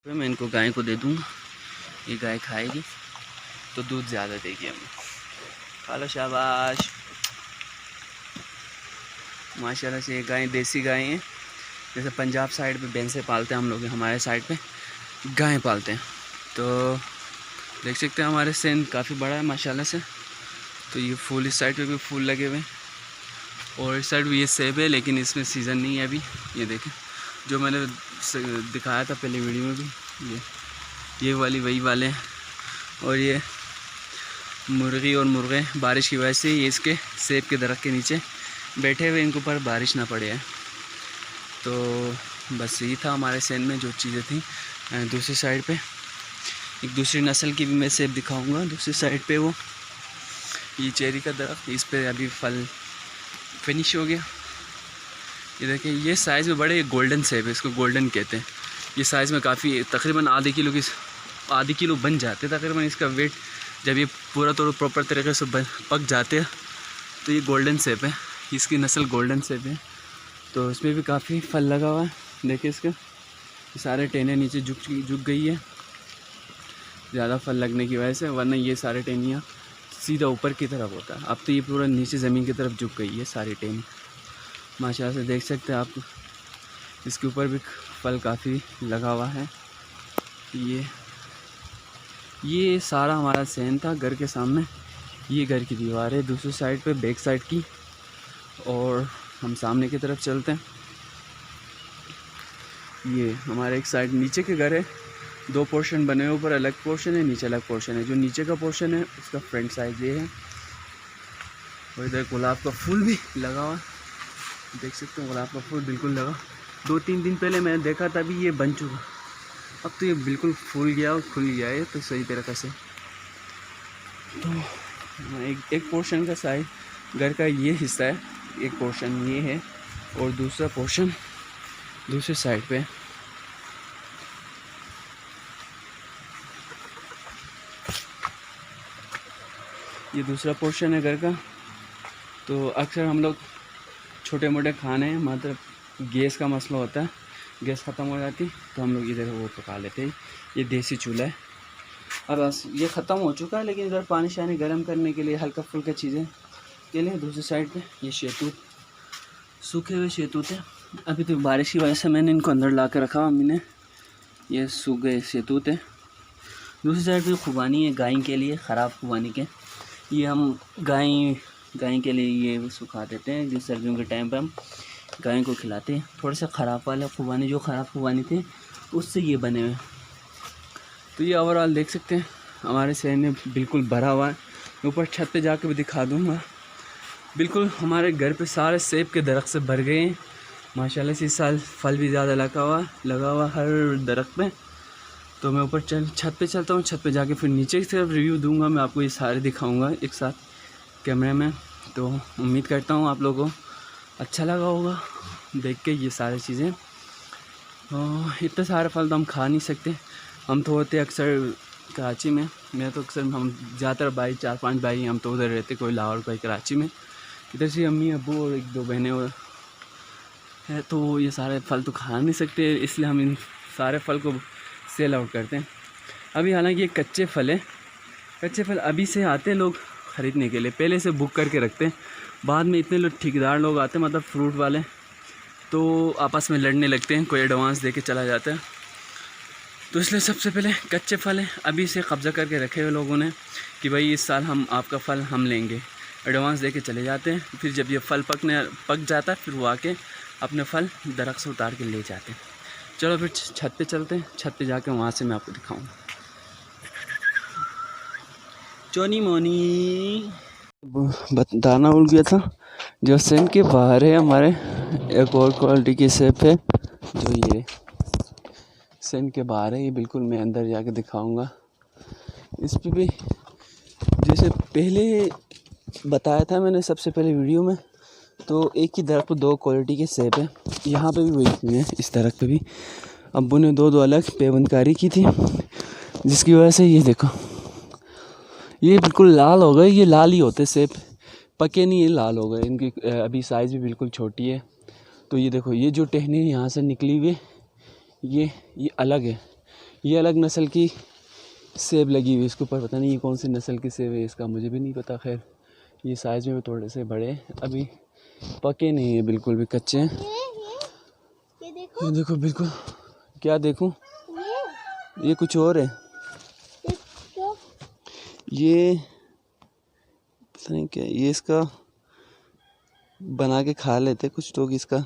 फिर मैं इनको गाय को दे दूँगा, ये गाय खाएगी तो दूध ज़्यादा देगी हमें। खा लो, शाबाश। माशाल्लाह से ये गाय देसी गाय हैं। जैसे पंजाब साइड पे भैंसे पालते हैं हम लोग, हमारे साइड पे गाय पालते हैं। तो देख सकते हैं हमारे सेंध काफ़ी बड़ा है माशाल्लाह से। तो ये फूल इस साइड पे भी फूल लगे हुए हैं और इस साइड भी ये सेब है, लेकिन इसमें सीज़न नहीं है अभी। ये देखें जो मैंने दिखाया था पहले वीडियो में भी, ये वाली वही वाले हैं। और ये मुर्गी और मुर्गे बारिश की वजह से ये इसके सेब के दरख्त के नीचे बैठे हुए, इनके ऊपर बारिश ना पड़े है। तो बस यही था हमारे सेंध में जो चीज़ें थी। दूसरी साइड पे एक दूसरी नस्ल की भी मैं सेब दिखाऊंगा। दूसरी साइड पे वो ये चेरी का दरख्त, इस पे अभी फल फिनिश हो गया। ये देखिए ये साइज़ में बड़े गोल्डन सेब है, इसको गोल्डन कहते हैं। ये साइज़ में काफ़ी तकरीबन आधे किलो बन जाते हैं तकरीबन इसका वेट। जब ये पूरा प्रॉपर तरीके से पक जाते हैं तो ये गोल्डन सेब है, इसकी नस्ल गोल्डन सेब है। तो इसमें भी काफ़ी फल लगा हुआ है। देखिए इसके सारे टेने नीचे झुक गई है ज़्यादा फल लगने की वजह से, वरना ये सारे टेनियाँ सीधा ऊपर की तरफ होता है। अब तो ये पूरा नीचे ज़मीन की तरफ झुक गई है सारी टेनी माशाल्लाह से। देख सकते हैं आप, इसके ऊपर भी फल काफ़ी लगा हुआ है। ये सारा हमारा सेंध था घर के सामने। ये घर की दीवार है दूसरी साइड पे, बैक साइड की। और हम सामने की तरफ चलते हैं। ये हमारे एक साइड नीचे के घर है, दो पोर्शन बने हुए, ऊपर अलग पोर्शन है, नीचे अलग पोर्शन है। जो नीचे का पोर्शन है उसका फ्रंट साइड ये है। और इधर गुलाब का फूल भी लगा हुआ, देख सकते हैं गुलाब का फूल बिल्कुल लगा। 2-3 दिन पहले मैंने देखा तभी ये बन चुका, अब तो ये बिल्कुल फूल गया और खुल गया है तो सही तरीक़े से। तो एक पोर्शन का साइड घर का ये हिस्सा है, एक पोर्शन ये है और दूसरा पोर्शन दूसरे साइड पे। ये दूसरा पोर्शन है घर का। तो अक्सर हम लोग छोटे मोटे खाने, मतलब गैस का मसला होता है, गैस ख़त्म हो जाती तो हम लोग इधर वो पका लेते हैं। ये देसी चूल्हा है, अब ये ख़त्म हो चुका है, लेकिन इधर पानी शानी गर्म करने के लिए हल्का फुल्का चीज़ें के लिए दूसरी साइड पे ये शहतूत, सूखे हुए शहतूत है। अभी तो बारिश की वजह से मैंने इनको अंदर ला के रखा मम्मी ने। ये सूख गए शहतूत है। दूसरी साइड पे खुबानी है गाय के लिए, ख़राब खुबानी के। ये हम गाय के लिए ये सुखा देते हैं, जिस सर्दियों के टाइम पे हम गाय को खिलाते हैं। थोड़ा सा ख़राब वाला खुबानी, जो ख़राब खुबानी थे उससे ये बने हुए। तो ये ओवरऑल देख सकते हैं हमारे शहर में बिल्कुल भरा हुआ है। ऊपर छत पे जाके भी दिखा दूँगा। बिल्कुल हमारे घर पे सारे सेब के दरख्त से भर गए हैं माशाल्लाह से। इस साल फल भी ज़्यादा लगा हुआ हर दरख्त में। तो मैं ऊपर छत पे चलता हूँ, छत पे जाके फिर नीचे की तरफ रिव्यू दूंगा। मैं आपको ये सारे दिखाऊंगा एक साथ कैमरे में। तो उम्मीद करता हूँ आप लोगों को अच्छा लगा होगा देख के ये सारी चीज़ें। इतने सारे फल तो हम खा नहीं सकते। हम तो होते अक्सर कराची में, मैं तो अक्सर, हम ज़्यादातर भाई 4-5 भाई हम तो उधर रहते, कोई लाहौर कोई कराची में। इधर से अम्मी अब्बू और 1-2 बहनें है, तो ये सारे फल तो खा नहीं सकते, इसलिए हम इन सारे फल को सेल आउट करते हैं। अभी हालांकि ये कच्चे फल है, कच्चे फल अभी से आते हैं लोग ख़रीदने के लिए, पहले से बुक करके रखते हैं। बाद में इतने लोग ठेकेदार लोग आते हैं, मतलब फ्रूट वाले, तो आपस में लड़ने लगते हैं, कोई एडवांस दे के चला जाता है। तो इसलिए सबसे पहले कच्चे फल हैं अभी से कब्ज़ा करके रखे हुए लोगों ने कि भाई इस साल हम आपका फ़ल हम लेंगे, एडवांस दे के चले जाते हैं। फिर जब ये फल पक जाता है फिर वो आके अपने फल दरख्त से उतार के ले जाते हैं। चलो फिर छत पे चलते हैं, छत पे जाके वहाँ से मैं आपको दिखाऊंगा। चोनी मोनी बताना भूल गया था, जो सेंध के बाहर है हमारे एक और क्वालिटी की सेब है, जो ये सेंध के बाहर है। ये बिल्कुल मैं अंदर जाके दिखाऊंगा। इस पर भी जैसे पहले बताया था मैंने सबसे पहले वीडियो में, तो एक ही दरख्त पर 2 क्वालिटी के सेब है। यहाँ पे भी वही हुए हैं, इस दरख्त पे भी अब्बू ने 2 अलग पेबंदकारी की थी, जिसकी वजह से ये देखो ये बिल्कुल लाल हो गए। ये लाल ही होते सेब, पके नहीं, ये लाल हो गए। इनकी अभी साइज़ भी बिल्कुल छोटी है। तो ये देखो ये जो टहनी यहाँ से निकली हुई ये अलग है, ये अलग नस्ल की सेब लगी हुई है इसके ऊपर, पता नहीं ये कौन सी नस्ल की सेब है, इसका मुझे भी नहीं पता। खैर ये साइज़ में थोड़े से बड़े, अभी पके नहीं है, बिल्कुल भी कच्चे हैं। ये देखो, ये देखो बिल्कुल, क्या देखूं, ये कुछ और है, ये पता नहीं क्या, ये इसका बना के खा लेते कुछ लोग इसका,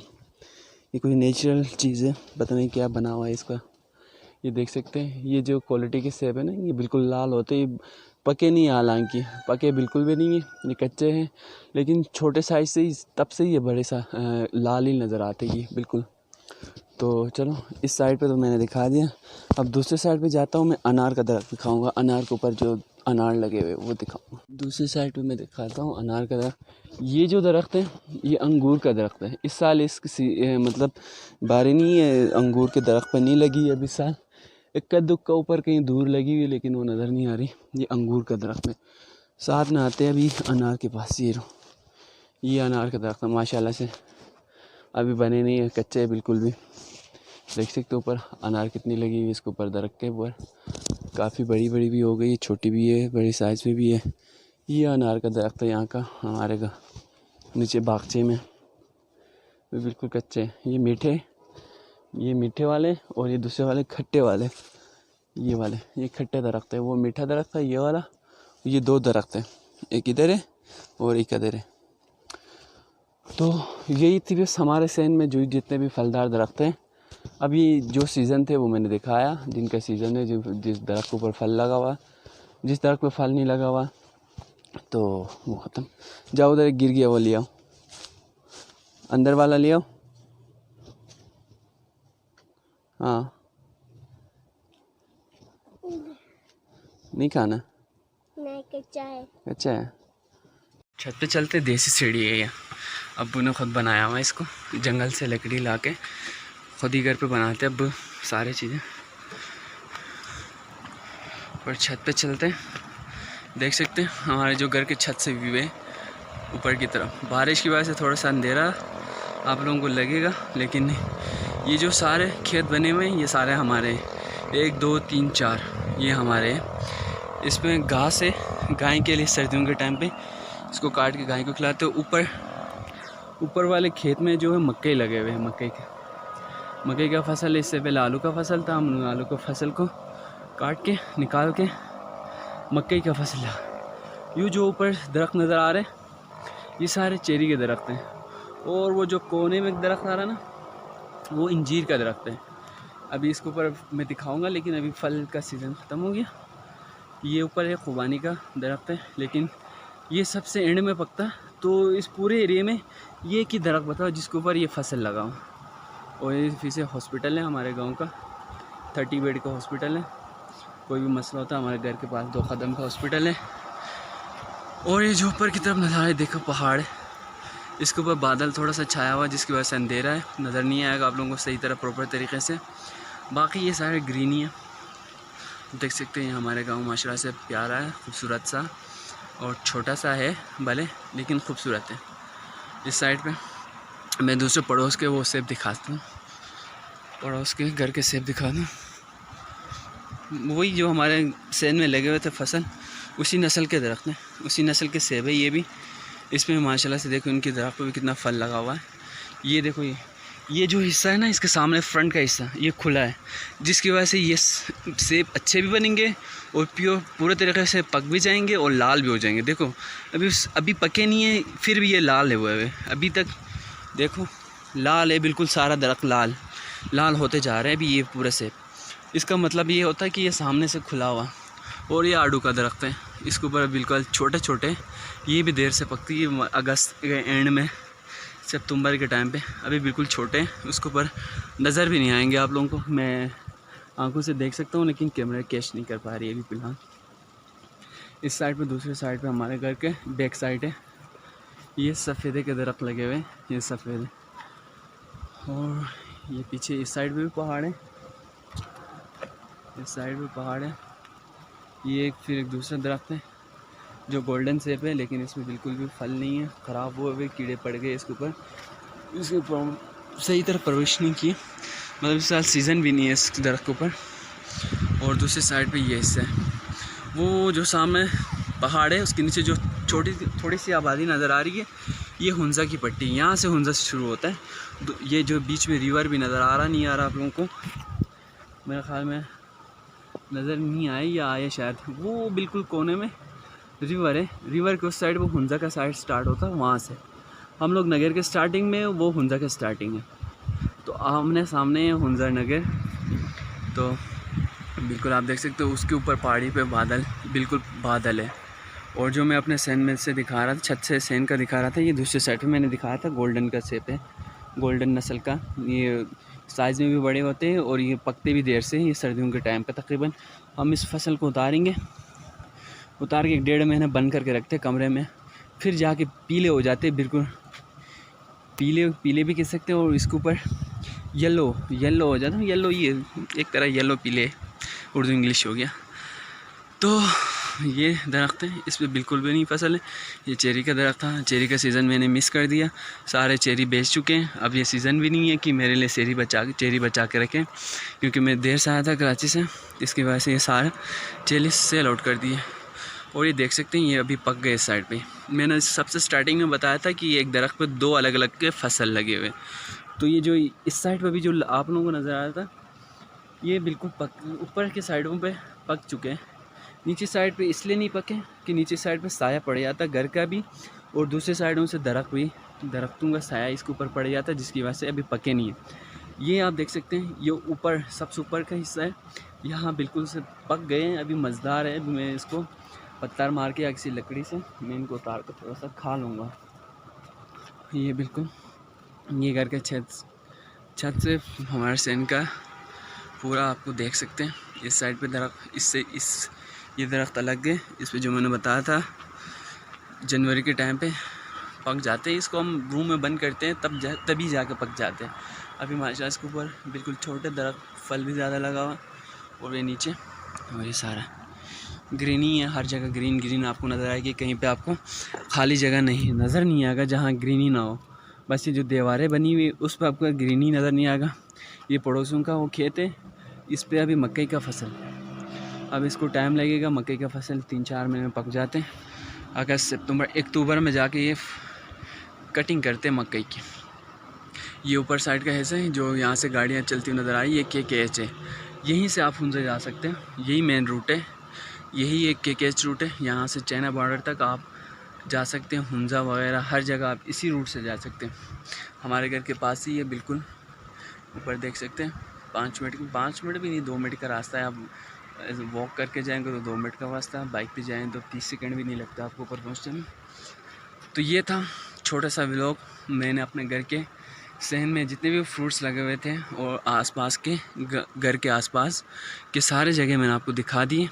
ये कोई नेचुरल चीज़ है, पता नहीं क्या बना हुआ है इसका। ये देख सकते हैं, ये जो क्वालिटी के सेब है ना, ये बिल्कुल लाल होते, ये पके नहीं, हालांकि पके बिल्कुल भी नहीं है, ये कच्चे हैं, लेकिन छोटे साइज़ से ही तब से ये बड़े सा लाल ही नज़र आते ये बिल्कुल। तो चलो इस साइड पे तो मैंने दिखा दिया, अब दूसरे साइड पे जाता हूँ, मैं अनार का दरख्त दिखाऊंगा, अनार के ऊपर जो अनार लगे हुए वो दिखाऊंगा। दूसरी साइड पे मैं दिखाता हूँ अनार का दरख्त। ये जो दरख्त है ये अंगूर का दरख्त है, इस साल इसकी मतलब बारी नहीं है, अंगूर के दरख्त पर नहीं लगी है अब इस साल, इक्का दुक्का ऊपर कहीं दूर लगी हुई है, लेकिन वो नज़र नहीं आ रही। ये अंगूर का दरख्त है, साथ में आते हैं अभी अनार के पास। ये अनार का दरख्त है, माशाल्लाह से अभी बने नहीं है, कच्चे है बिल्कुल भी। देख सकते हो ऊपर अनार कितनी लगी हुई है इसके ऊपर, दरख्त के ऊपर काफ़ी बड़ी बड़ी भी हो गई, छोटी भी है, बड़ी साइज़ में भी है। ये अनार का दरख्त है यहाँ का, हमारे का नीचे बागचे में, बिल्कुल कच्चे। ये मीठे वाले और ये दूसरे वाले खट्टे वाले, ये वाले ये खट्टे दरख्त है, वो मीठा दरख्त है ये वाला। ये दो दरख्त है, एक इधर है और एक इधर है। तो यही थी बस हमारे सहन में जो जितने भी फलदार दरख्त हैं। अभी जो सीज़न थे वो मैंने दिखाया, जिनका सीज़न है, जिस दरख्त के ऊपर फल लगा हुआ, जिस दरख्त पे फल नहीं लगा हुआ तो वो ख़त्म। जाओ उधर एक गिर गया वो ले आओ, अंदर वाला ले आओ। हाँ नहीं खाना, नहीं कच्चा है। अच्छा है। छत पे चलते, देसी सीढ़ी है ये, अब्बू ने खुद बनाया हुआ है इसको, जंगल से लकड़ी ला के खुद ही घर पे बनाते अब सारी चीज़ें। और छत पे चलते हैं, देख सकते हैं हमारे जो घर के छत से व्यू है ऊपर की तरफ। बारिश की वजह से थोड़ा सा अंधेरा आप लोगों को लगेगा, लेकिन ये जो सारे खेत बने हुए हैं ये सारे हमारे, 1 2 3 4 ये हमारे। इसमें घास है गाय के लिए, सर्दियों के टाइम पे इसको काट के गाय को खिलाते हो। ऊपर वाले खेत में जो है मक्के लगे हुए हैं, मक्के का फसल है। इससे पहले आलू का फसल था, हम आलू का फसल को काट के निकाल के मक्के का फसल है। यूँ जो ऊपर दरख्त नज़र आ रहे हैं ये सारे चेरी के दरख्त हैं, और वो जो कोने में दरख्त आ रहा है ना वो इंजीर का दरख्त है। अभी इसके ऊपर मैं दिखाऊंगा, लेकिन अभी फल का सीज़न ख़त्म हो गया। ये ऊपर है खुबानी का दरख्त है, लेकिन ये सबसे एंड में पकता। तो इस पूरे एरिया में ये एक ही दरख्त बताओ जिसके ऊपर ये फसल लगा हो। और ये फिर से हॉस्पिटल है हमारे गांव का, 30 बेड का हॉस्पिटल है। कोई भी मसला होता है हमारे घर के पास 2 कदम का हॉस्पिटल है। और ये जो ऊपर की तरफ नज़ारा है देखो, पहाड़ है, इसके ऊपर बादल थोड़ा सा छाया हुआ जिसकी वजह से अंधेरा है, नज़र नहीं आएगा आप लोगों को सही तरह प्रॉपर तरीके से। बाकी ये सारे ग्रीन ही है, देख सकते हैं। हमारे गांव माशाल्लाह से प्यारा है, खूबसूरत सा, और छोटा सा है भले, लेकिन खूबसूरत है। इस साइड पे मैं दूसरे पड़ोस के वो सेब दिखाता हूँ, पड़ोस के घर के सेब दिखा दूँ। वही जो हमारे सेन में लगे हुए थे फसल, उसी नस्ल के दरख्त हैं, उसी नस्ल के सेब है ये भी। इसमें माशाल्लाह से देखो इनकी दरख्त पर भी कितना फल लगा हुआ है। ये देखो ये जो हिस्सा है ना, इसके सामने फ्रंट का हिस्सा ये खुला है, जिसकी वजह से ये सेब अच्छे भी बनेंगे और पूरे तरीके से पक भी जाएंगे और लाल भी हो जाएंगे। देखो अभी पके नहीं है, फिर भी ये लाल है हुए अभी तक, देखो लाल है बिल्कुल, सारा दरख्त लाल होते जा रहे हैं अभी ये पूरे सेब। इसका मतलब ये होता है कि ये सामने से खुला हुआ। और ये आड़ू का दरख्त है, इसके ऊपर बिल्कुल छोटे छोटे, ये भी देर से पकती है, अगस्त के एंड में, सितंबर के टाइम पे। अभी बिल्कुल छोटे हैं, उसके ऊपर नज़र भी नहीं आएंगे आप लोगों को। मैं आंखों से देख सकता हूँ, लेकिन कैमरा कैच नहीं कर पा रही है अभी फ़िलहाल। इस साइड पे, दूसरे साइड पे हमारे घर के बैक साइड है, ये सफ़ेदे के दरख्त लगे हुए हैं, ये सफ़ेदे। और ये पीछे इस साइड भी पहाड़ है, इस साइड भी पहाड़ है। ये फिर एक दूसरा दरख्त है जो गोल्डन सेब है, लेकिन इसमें बिल्कुल भी फल नहीं है, ख़राब हुए हुए कीड़े पड़ गए इसके ऊपर सही तरह परवरिश नहीं की, मतलब इस साल सीज़न भी नहीं है इस दरख्त के ऊपर। और दूसरी साइड पे ये हिस्सा है। वो जो सामने पहाड़ है उसके नीचे जो थोड़ी सी आबादी नज़र आ रही है, ये हुंज़ा की पट्टी, यहाँ से हुंज़ा शुरू होता है। ये जो बीच में रिवर भी नज़र आ रहा, नहीं आ रहा आप लोगों को, मेरे ख़्याल में नज़र नहीं आए या आए शायद, वो बिल्कुल कोने में रिवर है। रिवर के उस साइड वो हुंज़ा का साइड स्टार्ट होता है, वहाँ से हम लोग नगर के स्टार्टिंग में, वो हुंज़ा के स्टार्टिंग है। तो आमने सामने है हुंज़ा नगर। तो बिल्कुल आप देख सकते हो उसके ऊपर पहाड़ी पे बादल, बिल्कुल बादल है। और जो मैं अपने सेन में से दिखा रहा था, छत से सेन का दिखा रहा था, ये दूसरे साइड पे मैंने दिखाया था गोल्डन का सेब है, गोल्डन नस्ल का। ये साइज़ में भी बड़े होते हैं और ये पकते भी देर से। ये सर्दियों के टाइम पे तकरीबन हम इस फसल को उतारेंगे, उतार के 1.5 महीने बंद करके रखते हैं कमरे में, फिर जाके पीले हो जाते हैं, बिल्कुल पीले भी कह सकते हैं। और इसके ऊपर येलो हो जाता है, येलो, ये एक तरह येलो पीले, उर्दू इंग्लिश हो गया। तो ये दरख्त है, इस पर बिल्कुल भी नहीं फसल है। ये चेरी का दरख्त था, चेरी का सीज़न मैंने मिस कर दिया, सारे चेरी बेच चुके हैं। अब ये सीज़न भी नहीं है कि मेरे लिए चेरी बचा के रखें, क्योंकि मैं देर से आया था कराची से, इसकी वजह से ये सारा चेरी सेल आउट कर दिए। और ये देख सकते हैं ये अभी पक गए इस साइड पे। मैंने सबसे स्टार्टिंग में बताया था कि एक दरख्त पे 2 अलग अलग के फसल लगे हुए। तो ये जो इस साइड पे भी जो आप लोगों को नज़र आ रहा था, ये बिल्कुल ऊपर के साइडों पे पक चुके हैं। नीचे साइड पे इसलिए नहीं पके कि नीचे साइड पे साया पड़ जाता घर का भी, और दूसरे साइडों से दरख्तों का साया इसके ऊपर पड़ जाता, जिसकी वजह से अभी पके नहीं है। ये आप देख सकते हैं, ये ऊपर सबसे ऊपर का हिस्सा है, यहाँ बिल्कुल से पक गए हैं, अभी मज़ेदार है। मैं इसको पत्थर मार के या किसी लकड़ी से मैं इनको उतार कर थोड़ा सा खा लूँगा। ये बिल्कुल ये घर के छत से हमारे सेन का पूरा आपको देख सकते हैं। इस साइड पे दरख्त, ये दरख्त अलग है। इस पे जो मैंने बताया था जनवरी के टाइम पे पक जाते हैं, इसको हम रूम में बंद करते हैं तभी जाके पक जाते हैं। अभी माशाल्लाह इसके ऊपर बिल्कुल छोटे दरख्त, फल भी ज़्यादा लगा हुआ, और ये नीचे और ये सारा ग्रीनी है, हर जगह ग्रीन आपको नज़र आएगी। कहीं पे आपको खाली जगह नज़र नहीं आएगा जहाँ ग्रीनी ना हो। बस ये जो दीवारें बनी हुई उस पर आपको ग्रीनी नज़र नहीं आएगा। ये पड़ोसियों का वो खेत है, इस पर अभी मकई का फसल, अब इसको टाइम लगेगा। मकई का फसल 3-4 महीने में पक जाते हैं। अगस्त अक्टूबर में जाके ये कटिंग करते हैं मकई की। ये ऊपर साइड का हिस्सा है जो यहाँ से गाड़ियाँ चलती हुई नज़र आई, ये KKH है। यहीं से आप हुंज़ा जा सकते हैं, यही मेन रूट है, यही एक KKH रूट है। यहाँ से चाइना बॉर्डर तक आप जा सकते हैं, हुंज़ा वगैरह हर जगह आप इसी रूट से जा सकते हैं। हमारे घर के पास ही है, बिल्कुल ऊपर देख सकते हैं। 5 मिनट भी नहीं, 2 मिनट का रास्ता है। आप वॉक करके जाएंगे तो 2 मिनट का रास्ता है, बाइक पे जाएँ तो 30 सेकंड भी नहीं लगता आपको ऊपर पहुँचने में। तो ये था छोटा सा व्लॉग। मैंने अपने घर के सहन में जितने भी फ्रूट्स लगे हुए थे और आसपास के घर के आसपास के सारे जगह मैंने आपको दिखा दिए।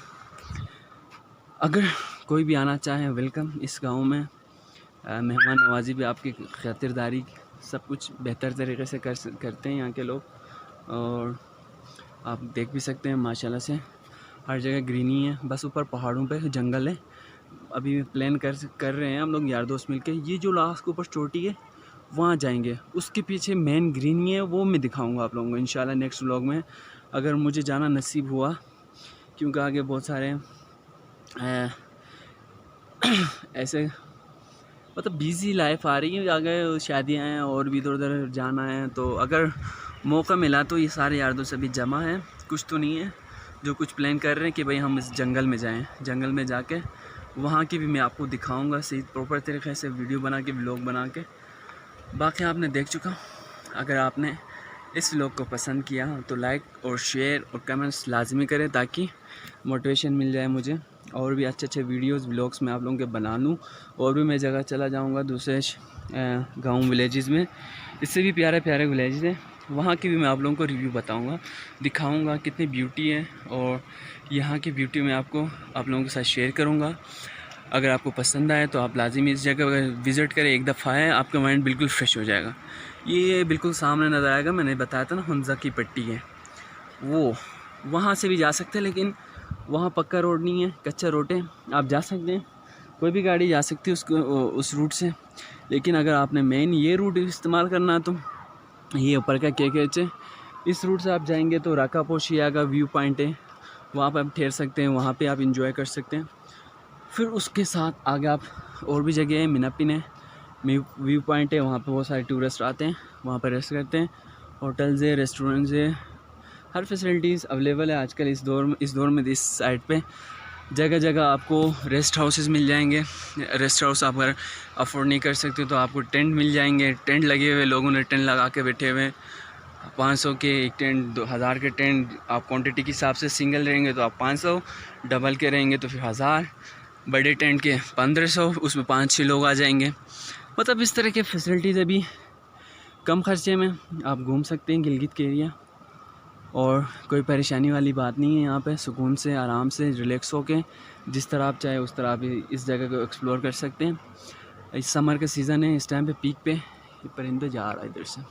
अगर कोई भी आना चाहे वेलकम इस गांव में। मेहमान नवाजी भी, आपकी खातिरदारी, सब कुछ बेहतर तरीके से करते हैं यहाँ के लोग। और आप देख भी सकते हैं माशाल्लाह से हर जगह ग्रीनी है, बस ऊपर पहाड़ों पे जंगल है। अभी प्लान कर रहे हैं हम लोग यार दोस्त मिलके, ये जो लास्ट के ऊपर चोटी है वहाँ जाएंगे, उसके पीछे मेन ग्रीनी है, वो मैं दिखाऊंगा आप लोगों को इंशाल्लाह नेक्स्ट व्लॉग में, अगर मुझे जाना नसीब हुआ। क्योंकि आगे बहुत सारे ऐसे मतलब बिज़ी लाइफ आ रही है, आगे शादियाँ हैं और भी इधर उधर जाना है। तो अगर मौका मिला तो ये सारे यार दोस्त अभी जमा हैं, कुछ तो नहीं है जो कुछ प्लान कर रहे हैं कि भाई हम इस जंगल में जाएं। जंगल में जाके वहाँ की भी मैं आपको दिखाऊंगा सही प्रॉपर तरीके से, वीडियो बना के, व्लॉग बना के। बाकी आपने देख चुका। अगर आपने इस व्लॉग को पसंद किया तो लाइक और शेयर और कमेंट्स लाजमी करें, ताकि मोटिवेशन मिल जाए मुझे, और भी अच्छे वीडियोस व्लॉग्स मैं आप लोगों के बना लूँ। और भी मैं जगह चला जाऊँगा दूसरे गांव विलेजेस में, इससे भी प्यारे प्यारे विलेजेस हैं, वहाँ की भी मैं आप लोगों को रिव्यू बताऊँगा, दिखाऊँगा कितनी ब्यूटी है। और यहाँ की ब्यूटी मैं आप लोगों के साथ शेयर करूँगा। अगर आपको पसंद आए तो आप लाजिमी इस जगह विज़िट करें, एक दफ़ा है, आपका माइंड बिल्कुल फ्रेश हो जाएगा। ये बिल्कुल सामने नज़र आएगा, मैंने बताया था ना हुंज़ा की पट्टी है, वो वहाँ से भी जा सकते हैं, लेकिन वहाँ पक्का रोड नहीं है, कच्चा रोड है। आप जा सकते हैं, कोई भी गाड़ी जा सकती है उस रूट से। लेकिन अगर आपने मेन ये रूट इस्तेमाल करना है तो ये ऊपर का KKH है, इस रूट से आप जाएंगे तो राकापोशी आएगा, व्यू पॉइंट है, वहाँ पर आप ठहर सकते हैं, वहाँ पे आप इंजॉय कर सकते हैं। फिर उसके साथ आगे आप और भी जगह है, मिनापिन है, व्यू पॉइंट है, वहाँ पे बहुत सारे टूरिस्ट आते हैं, वहाँ पर रेस्ट करते हैं। होटल्स है, रेस्टोरेंट्स है, हर फैसिलिटीज़ अवेलेबल है आजकल इस दौर में इस साइड पे। जगह जगह आपको रेस्ट हाउसेस मिल जाएंगे। रेस्ट हाउस आप अगर अफोर्ड नहीं कर सकते तो आपको टेंट मिल जाएंगे। टेंट लगे हुए, लोगों ने टेंट लगा के बैठे हुए। 500 के एक टेंट, 2000 के टेंट। आप क्वांटिटी के हिसाब से सिंगल रहेंगे तो आप 500, डबल के रहेंगे तो फिर 1000, बड़े टेंट के 1500, उसमें 5-6 लोग आ जाएंगे। मतलब इस तरह के फैसिलिटीज़ अभी कम खर्चे में आप घूम सकते हैं गिलगित के एरिया। और कोई परेशानी वाली बात नहीं है, यहाँ पे सुकून से आराम से रिलैक्स होके जिस तरह आप चाहे उस तरह आप इस जगह को एक्सप्लोर कर सकते हैं। इस समर का सीज़न है, इस टाइम पे पीक पे। ये परिंदा जा रहा है इधर से,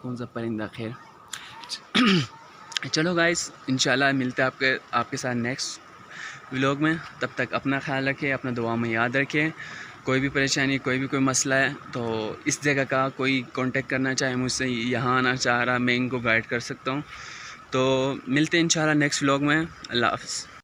कौन सा परिंदा, खैर। चलो गाइस, इंशाल्लाह मिलते हैं आपके साथ नेक्स्ट व्लॉग में। तब तक अपना ख्याल रखें, अपना दुआ में याद रखें। कोई भी परेशानी, कोई मसला है तो इस जगह का कोई कांटेक्ट करना चाहे मुझसे, यहाँ आना चाह रहा, मैं इनको गाइड कर सकता हूँ। तो मिलते हैं इंशाल्लाह नेक्स्ट व्लॉग में। अल्लाह हाफ़िज़।